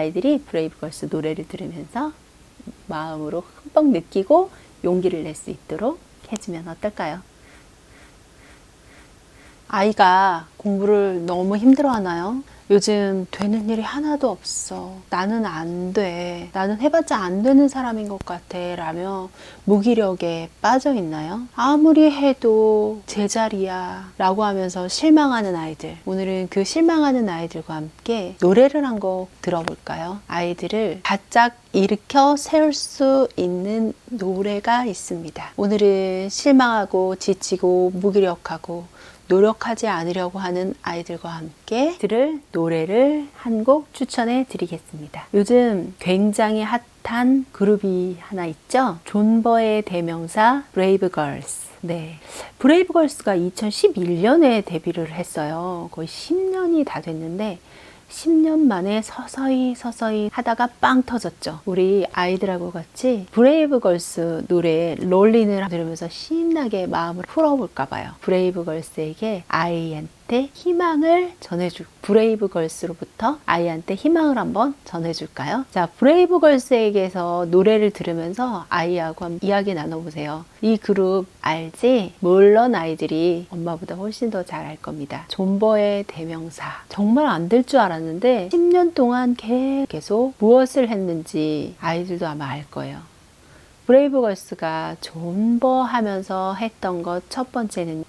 아이들이 브레이브걸스 노래를 들으면서 마음으로 흠뻑 느끼고 용기를 낼 수 있도록 해주면 어떨까요? 아이가 공부를 너무 힘들어 하나요? 요즘 되는 일이 하나도 없어. 나는 안 돼. 나는 해봤자 안 되는 사람인 것 같아. 라며 무기력에 빠져 있나요? 아무리 해도 제자리야. 라고 하면서 실망하는 아이들. 오늘은 그 실망하는 아이들과 함께 노래를 한 곡 들어볼까요? 아이들을 바짝 일으켜 세울 수 있는 노래가 있습니다. 오늘은 실망하고 지치고 무기력하고 노력하지 않으려고 하는 아이들과 함께 들을 노래를 한 곡 추천해 드리겠습니다. 요즘 굉장히 핫한 그룹이 하나 있죠? 존버의 대명사 브레이브걸스. 네, 브레이브걸스가 2011년에 데뷔를 했어요. 거의 10년이 다 됐는데 10년 만에 서서히 하다가 빵 터졌죠. 우리 아이들하고 같이 브레이브걸스 노래 롤린을 들으면서 신나게 마음을 풀어볼까 봐요. 브레이브걸스에게 아이한테 희망을 전해줄, 브레이브걸스로부터 아이한테 희망을 한번 전해줄까요? 자, 브레이브걸스에게서 노래를 들으면서 아이하고 한번 이야기 나눠보세요. 이 그룹 알지? 물론 아이들이 엄마보다 훨씬 더 잘 알 겁니다. 존버의 대명사. 정말 안 될 줄 알았는데 10년 동안 계속 무엇을 했는지 아이들도 아마 알 거예요. 브레이브걸스가 존버하면서 했던 것 첫 번째는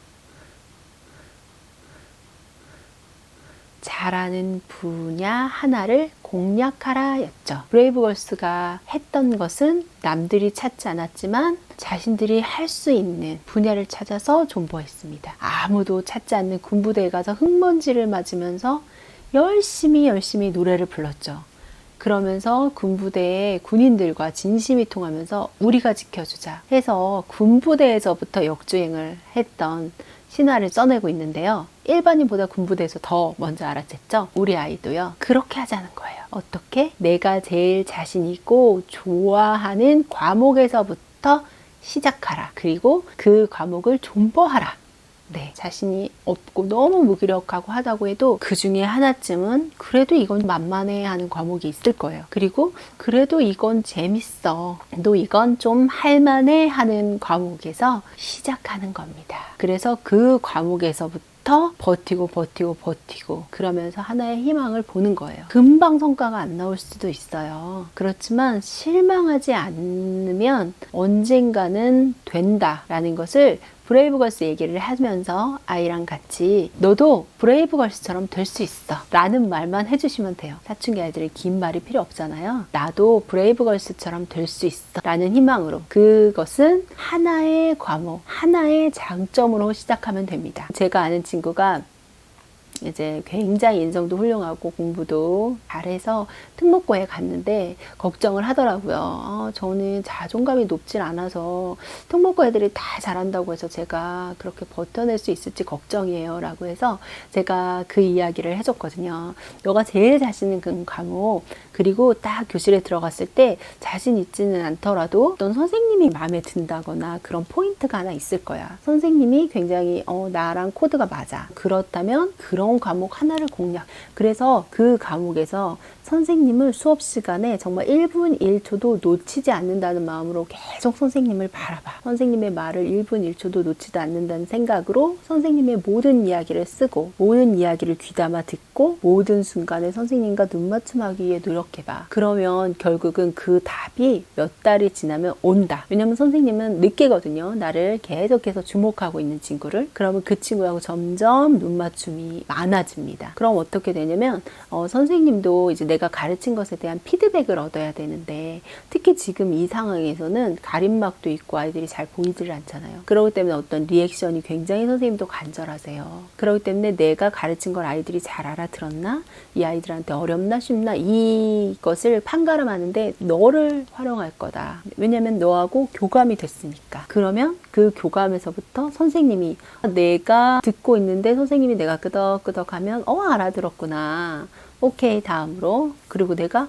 잘하는 분야 하나를 공략하라 였죠. 브레이브걸스가 했던 것은 남들이 찾지 않았지만 자신들이 할 수 있는 분야를 찾아서 존버했습니다. 아무도 찾지 않는 군부대에 가서 흙먼지를 맞으면서 열심히 노래를 불렀죠. 그러면서 군부대의 군인들과 진심이 통하면서 우리가 지켜주자 해서 군부대에서부터 역주행을 했던 신화를 써내고 있는데요. 일반인보다 군부대에서 더 먼저 알아챘죠. 우리 아이도요. 그렇게 하자는 거예요. 어떻게? 내가 제일 자신 있고 좋아하는 과목에서부터 시작하라. 그리고 그 과목을 존버하라. 네, 자신이 없고 너무 무기력하고 하다고 해도 그 중에 하나쯤은 그래도 이건 만만해 하는 과목이 있을 거예요. 그리고 그래도 이건 재밌어. 또 이건 좀 할만해 하는 과목에서 시작하는 겁니다. 그래서 그 과목에서부터 버티고 그러면서 하나의 희망을 보는 거예요. 금방 성과가 안 나올 수도 있어요. 그렇지만 실망하지 않으면 언젠가는 된다라는 것을 브레이브걸스 얘기를 하면서 아이랑 같이 너도 브레이브걸스처럼 될 수 있어 라는 말만 해주시면 돼요. 사춘기 아이들이 긴 말이 필요 없잖아요. 나도 브레이브걸스처럼 될 수 있어 라는 희망으로 그것은 하나의 과목, 하나의 장점으로 시작하면 됩니다. 제가 아는 친구가 이제 굉장히 인성도 훌륭하고 공부도 잘해서 특목고에 갔는데 걱정을 하더라고요. 저는 자존감이 높질 않아서 특목고 애들이 다 잘한다고 해서 제가 그렇게 버텨낼 수 있을지 걱정이에요 라고 해서 제가 그 이야기를 해줬거든요. 너가 제일 자신 있는 그 과목, 그리고 딱 교실에 들어갔을 때 자신 있지는 않더라도 어떤 선생님이 마음에 든다거나 그런 포인트가 하나 있을 거야. 선생님이 굉장히 나랑 코드가 맞아. 그렇다면 그런 과목 하나를 공략. 그래서 그 과목에서 선생님을 수업 시간에 정말 1분 1초도 놓치지 않는다는 마음으로 계속 선생님을 바라봐. 선생님의 말을 1분 1초도 놓치지 않는다는 생각으로 선생님의 모든 이야기를 쓰고 모든 이야기를 귀담아 듣고 모든 순간에 선생님과 눈맞춤하기 위해 노력해봐. 그러면 결국은 그 답이 몇 달이 지나면 온다. 왜냐면 선생님은 느끼거든요. 나를 계속해서 주목하고 있는 친구를. 그러면 그 친구하고 점점 눈맞춤이 많아집니다. 그럼 어떻게 되냐면 선생님도 이제 내가 가르친 것에 대한 피드백을 얻어야 되는데 특히 지금 이 상황에서는 가림막도 있고 아이들이 잘 보이질 않잖아요. 그렇기 때문에 어떤 리액션이 굉장히 선생님도 간절하세요. 그렇기 때문에 내가 가르친 걸 아이들이 잘 알아들었나? 이 아이들한테 어렵나 쉽나? 이것을 판가름하는데 너를 활용할 거다. 왜냐면 너하고 교감이 됐으니까. 그러면 그 교감에서부터 선생님이 내가 듣고 있는데 선생님이 내가 끄덕끄덕하면 알아들었구나. 오케이, 다음으로. 그리고 내가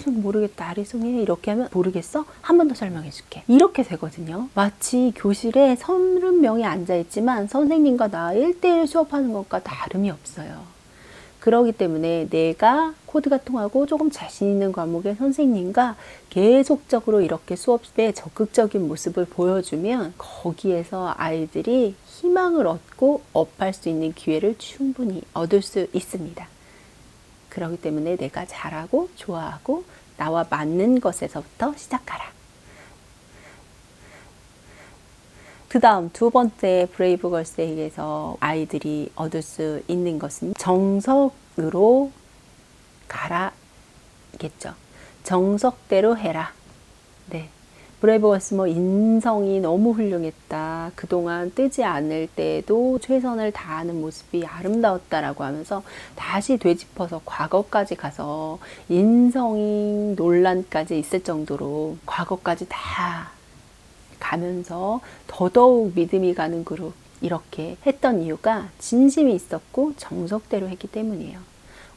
좀 모르겠다, 아리송해 이렇게 하면 모르겠어? 한 번 더 설명해 줄게. 이렇게 되거든요. 마치 교실에 30명이 앉아있지만 선생님과 나 1대1 수업하는 것과 다름이 없어요. 그러기 때문에 내가 코드가 통하고 조금 자신 있는 과목의 선생님과 계속적으로 이렇게 수업에 적극적인 모습을 보여주면 거기에서 아이들이 희망을 얻고 업할 수 있는 기회를 충분히 얻을 수 있습니다. 그렇기 때문에 내가 잘하고 좋아하고 나와 맞는 것에서부터 시작하라. 그 다음 두 번째 브레이브걸스에게서 아이들이 얻을 수 있는 것은 정석으로 가라겠죠. 정석대로 해라. 네. 브레이브걸스 인성이 너무 훌륭했다. 그동안 뜨지 않을 때도 최선을 다하는 모습이 아름다웠다라고 하면서 다시 되짚어서 과거까지 가서 인성이 논란까지 있을 정도로 과거까지 다 가면서 더더욱 믿음이 가는 그룹 이렇게 했던 이유가 진심이 있었고 정석대로 했기 때문이에요.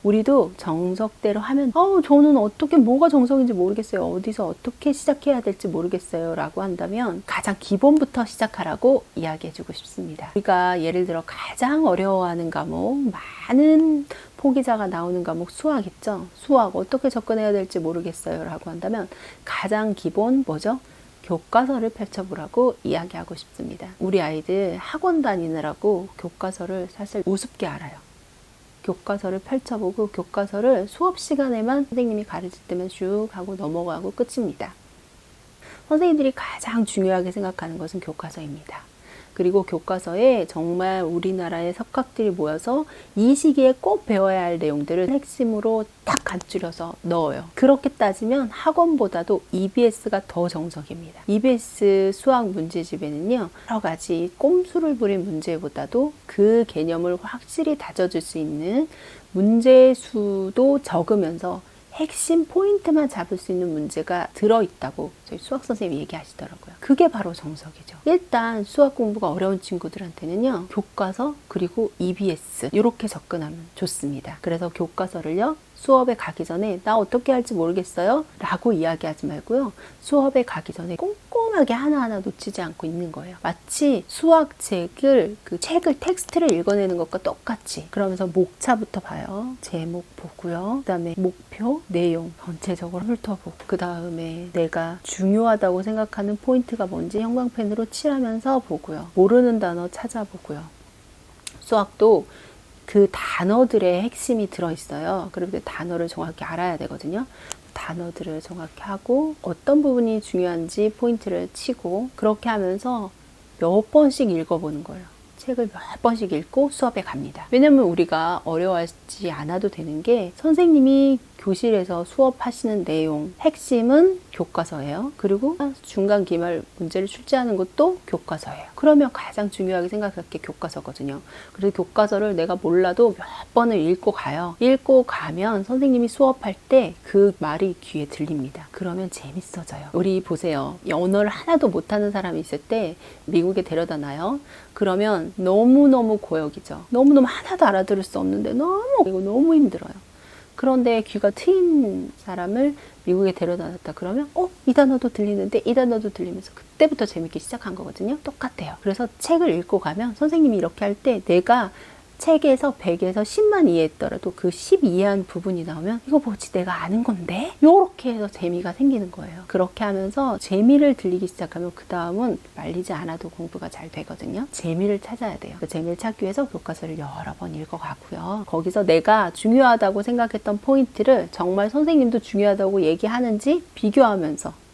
우리도 정석대로 하면 저는 어떻게 뭐가 정석인지 모르겠어요. 어디서 어떻게 시작해야 될지 모르겠어요. 라고 한다면 가장 기본부터 시작하라고 이야기해주고 싶습니다. 우리가 예를 들어 가장 어려워하는 과목, 많은 포기자가 나오는 과목 수학 있죠. 수학 어떻게 접근해야 될지 모르겠어요. 라고 한다면 가장 기본 뭐죠? 교과서를 펼쳐보라고 이야기하고 싶습니다. 우리 아이들 학원 다니느라고 교과서를 사실 우습게 알아요. 교과서를 펼쳐보고 교과서를 수업 시간에만 선생님이 가르칠 때만 쭉 하고 넘어가고 끝입니다. 선생님들이 가장 중요하게 생각하는 것은 교과서입니다. 그리고 교과서에 정말 우리나라의 석학들이 모여서 이 시기에 꼭 배워야 할 내용들을 핵심으로 딱 간추려서 넣어요. 그렇게 따지면 학원보다도 EBS가 더 정석입니다. EBS 수학 문제집에는요, 여러 가지 꼼수를 부린 문제보다도 그 개념을 확실히 다져줄 수 있는 문제 수도 적으면서 핵심 포인트만 잡을 수 있는 문제가 들어있다고 저희 수학 선생님이 얘기하시더라고요. 그게 바로 정석이죠. 일단 수학 공부가 어려운 친구들한테는요, 교과서 그리고 EBS 이렇게 접근하면 좋습니다. 그래서 교과서를요, 수업에 가기 전에 나 어떻게 할지 모르겠어요 라고 이야기하지 말고요, 수업에 가기 전에 꼼꼼하게 하나하나 놓치지 않고 읽는 거예요. 마치 수학책을 텍스트를 읽어내는 것과 똑같이. 그러면서 목차부터 봐요. 제목 보고요, 그 다음에 목표, 내용 전체적으로 훑어보고, 그 다음에 내가 중요하다고 생각하는 포인트가 뭔지 형광펜으로 칠하면서 보고요, 모르는 단어 찾아보고요. 수학도 그 단어들의 핵심이 들어있어요. 그런데 단어를 정확히 알아야 되거든요. 단어들을 정확히 하고 어떤 부분이 중요한지 포인트를 치고, 그렇게 하면서 몇 번씩 읽어보는 거예요. 책을 몇 번씩 읽고 수업에 갑니다. 왜냐면 우리가 어려워하지 않아도 되는 게, 선생님이 교실에서 수업하시는 내용 핵심은 교과서예요. 그리고 중간 기말 문제를 출제하는 것도 교과서예요. 그러면 가장 중요하게 생각할 게 교과서거든요. 그래서 교과서를 내가 몰라도 몇 번을 읽고 가요. 읽고 가면 선생님이 수업할 때 그 말이 귀에 들립니다. 그러면 재밌어져요. 우리 보세요. 언어를 하나도 못하는 사람이 있을 때 미국에 데려다 놔요. 그러면 너무너무 고역이죠. 너무너무 하나도 알아들을 수 없는데 너무 힘들어요. 그런데 귀가 트인 사람을 미국에 데려다 놨다 그러면 이 단어도 들리는데 이 단어도 들리면서 그때부터 재밌기 시작한 거거든요. 똑같아요. 그래서 책을 읽고 가면 선생님이 이렇게 할 때 내가 책에서 100에서 10만 이해했더라도 그 10 이해한 부분이 나오면 이거 뭐지, 내가 아는 건데? 요렇게 해서 재미가 생기는 거예요. 그렇게 하면서 재미를 들리기 시작하면 그 다음은 말리지 않아도 공부가 잘 되거든요. 재미를 찾아야 돼요. 그 재미를 찾기 위해서 교과서를 여러 번 읽어가고요. 거기서 내가 중요하다고 생각했던 포인트를 정말 선생님도 중요하다고 얘기하는지 비교하면서,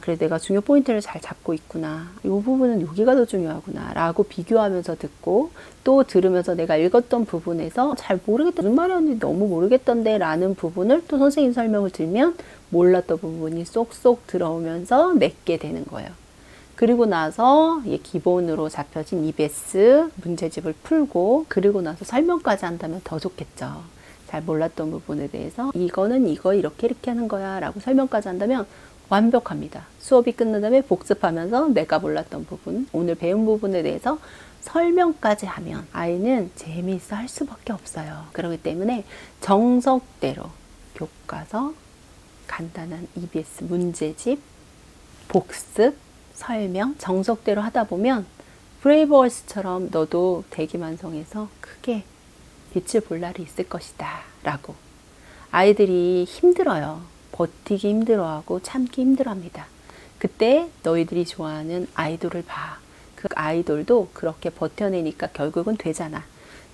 그래, 내가 중요 포인트를 잘 잡고 있구나, 이 부분은 여기가 더 중요하구나 라고 비교하면서 듣고, 또 들으면서 내가 읽었던 부분에서 잘 모르겠다, 무슨 말이었는지 너무 모르겠던데 라는 부분을 또 선생님 설명을 들으면 몰랐던 부분이 쏙쏙 들어오면서 맺게 되는 거예요. 그리고 나서 기본으로 잡혀진 EBS 문제집을 풀고, 그리고 나서 설명까지 한다면 더 좋겠죠. 잘 몰랐던 부분에 대해서 이거는 이거 이렇게 하는 거야 라고 설명까지 한다면 완벽합니다. 수업이 끝난 다음에 복습하면서 내가 몰랐던 부분, 오늘 배운 부분에 대해서 설명까지 하면 아이는 재미있어 할 수밖에 없어요. 그렇기 때문에 정석대로 교과서, 간단한 EBS 문제집, 복습, 설명, 정석대로 하다 보면 브레이브걸스처럼 너도 대기만성에서 크게 빛을 볼 날이 있을 것이다 라고. 아이들이 힘들어요. 버티기 힘들어하고 참기 힘들어합니다. 그때 너희들이 좋아하는 아이돌을 봐. 그 아이돌도 그렇게 버텨내니까 결국은 되잖아.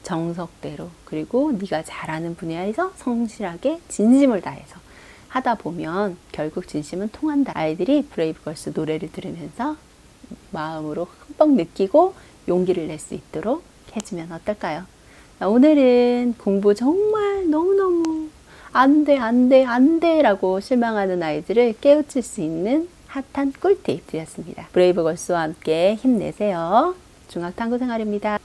정석대로. 그리고 네가 잘하는 분야에서 성실하게 진심을 다해서 하다 보면 결국 진심은 통한다. 아이들이 브레이브걸스 노래를 들으면서 마음으로 흠뻑 느끼고 용기를 낼 수 있도록 해주면 어떨까요? 오늘은 공부 정말 너무너무 안 돼 라고 실망하는 아이들을 깨우칠 수 있는 핫한 꿀팁 드렸습니다. 브레이브걸스와 함께 힘내세요. 중학탐구 생활입니다.